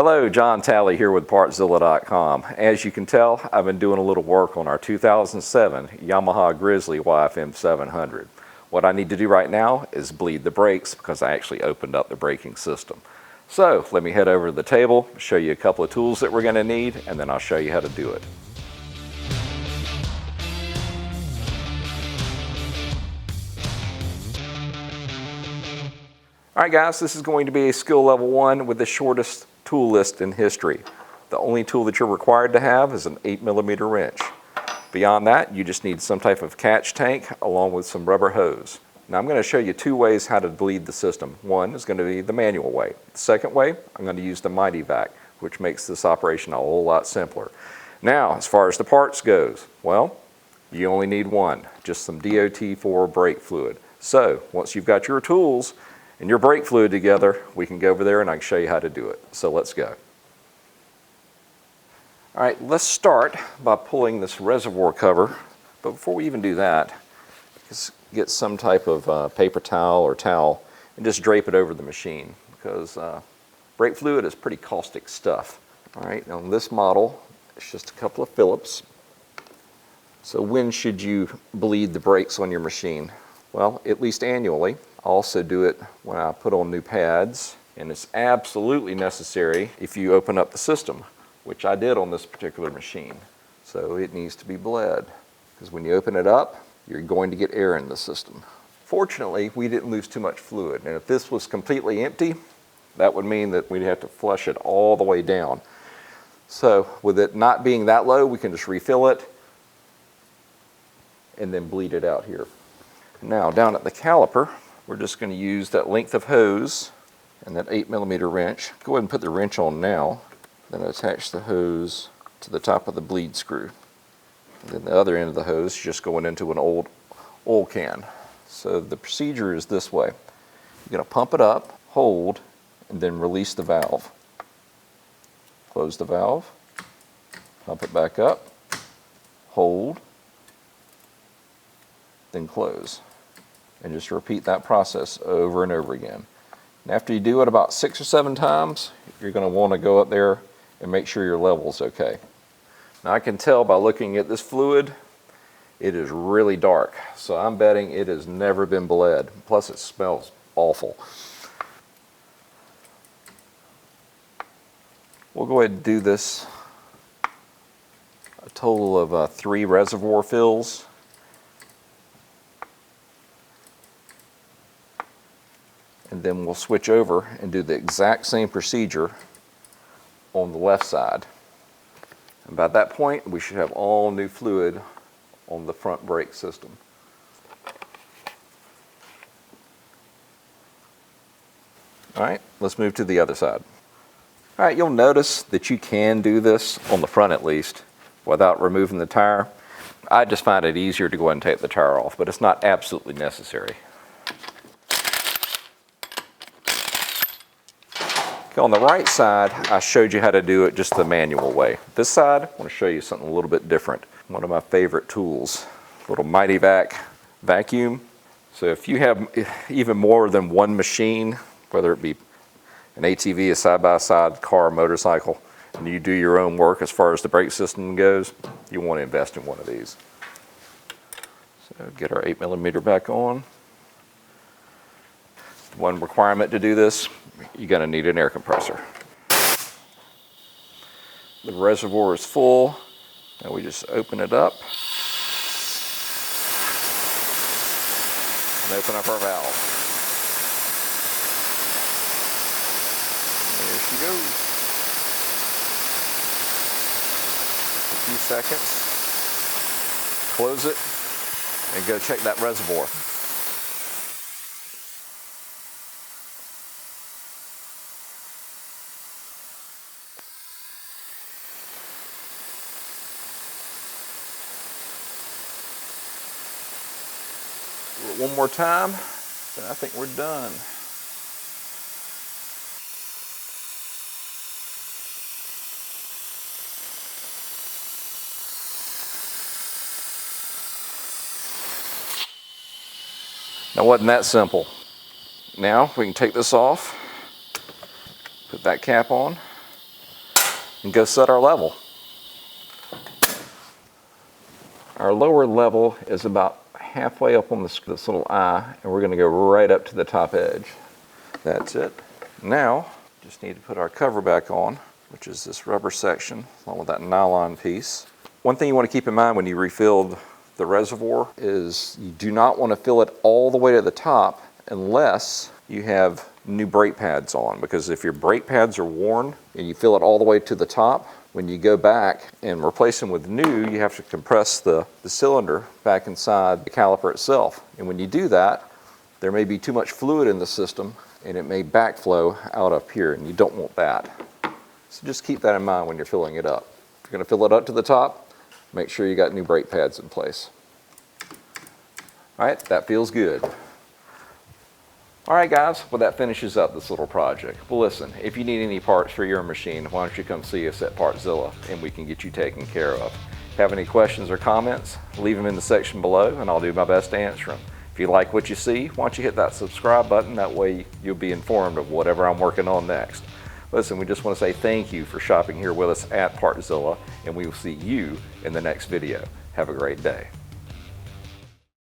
Hello, John Talley here with Partzilla.com. As you can tell, I've been doing a little work on our 2007 Yamaha Grizzly YFM700. What I need to do right now is bleed the brakes because I actually opened up the braking system. So let me head over to the table, show you a couple of tools that we're going to need, and then I'll show you how to do it. Alright guys, this is going to be a skill level 1 with the shortest tool list in history. The only tool that you're required to have is an 8mm wrench. Beyond that, you just need some type of catch tank along with some rubber hose. Now I'm going to show you two ways how to bleed the system. One is going to be the manual way. The second way, I'm going to use the MityVac, which makes this operation a whole lot simpler. Now, as far as the parts goes, well, you only need one, just some DOT4 brake fluid. So, once you've got your tools and your brake fluid together, we can go over there and I can show you how to do it. So let's go. All right, let's start by pulling this reservoir cover. But before we even do that, let's get some type of paper towel or towel and just drape it over the machine because brake fluid is pretty caustic stuff. All right, on this model, it's just a couple of Phillips. So when should you bleed the brakes on your machine? Well, at least annually. I also do it when I put on new pads, and it's absolutely necessary if you open up the system, which I did on this particular machine. So it needs to be bled, because when you open it up, you're going to get air in the system. Fortunately, we didn't lose too much fluid, and if this was completely empty, that would mean that we'd have to flush it all the way down. So with it not being that low, we can just refill it and then bleed it out here. Now down at the caliper, we're just going to use that length of hose and that 8mm wrench. Go ahead and put the wrench on now, then attach the hose to the top of the bleed screw. And then the other end of the hose is just going into an old oil can. So the procedure is this way. You're going to pump it up, hold, and then release the valve. Close the valve, pump it back up, hold, then close. And just repeat that process over and over again. And after you do it about 6 or 7 times, you're going to want to go up there and make sure your level's okay. Now I can tell by looking at this fluid, it is really dark. So I'm betting it has never been bled. Plus it smells awful. We'll go ahead and do this a total of 3 reservoir fills. And then we'll switch over and do the exact same procedure on the left side. And by that point, we should have all new fluid on the front brake system. All right, let's move to the other side. All right, you'll notice that you can do this on the front at least without removing the tire. I just find it easier to go ahead and take the tire off, but it's not absolutely necessary. Okay, on the right side, I showed you how to do it just the manual way. This side, I want to show you something a little bit different. One of my favorite tools, little MityVac vacuum. So if you have even more than one machine, whether it be an ATV, a side-by-side car, motorcycle, and you do your own work as far as the brake system goes, you want to invest in one of these. So get our 8mm back on. One requirement to do this, you're going to need an air compressor. The reservoir is full. Now we just open it up and open up our valve. And there she goes. A few seconds. Close it and go check that reservoir. Do it one more time, then I think we're done. Now, wasn't that simple? Now we can take this off, put that cap on, and go set our level. Our lower level is about halfway up on this little eye, and we're going to go right up to the top edge. That's it. Now, just need to put our cover back on, which is this rubber section along with that nylon piece. One thing you want to keep in mind when you refilled the reservoir is you do not want to fill it all the way to the top unless you have new brake pads on, because if your brake pads are worn and you fill it all the way to the top, when you go back and replace them with new, you have to compress the cylinder back inside the caliper itself. And when you do that, there may be too much fluid in the system and it may backflow out up here, and you don't want that. So just keep that in mind when you're filling it up. If you're going to fill it up to the top, make sure you got new brake pads in place. All right, that feels good. All right, guys, well, that finishes up this little project. Well, listen, if you need any parts for your machine, why don't you come see us at Partzilla, and we can get you taken care of. If you have any questions or comments, leave them in the section below, and I'll do my best to answer them. If you like what you see, why don't you hit that subscribe button? That way you'll be informed of whatever I'm working on next. Listen, we just want to say thank you for shopping here with us at Partzilla, and we will see you in the next video. Have a great day.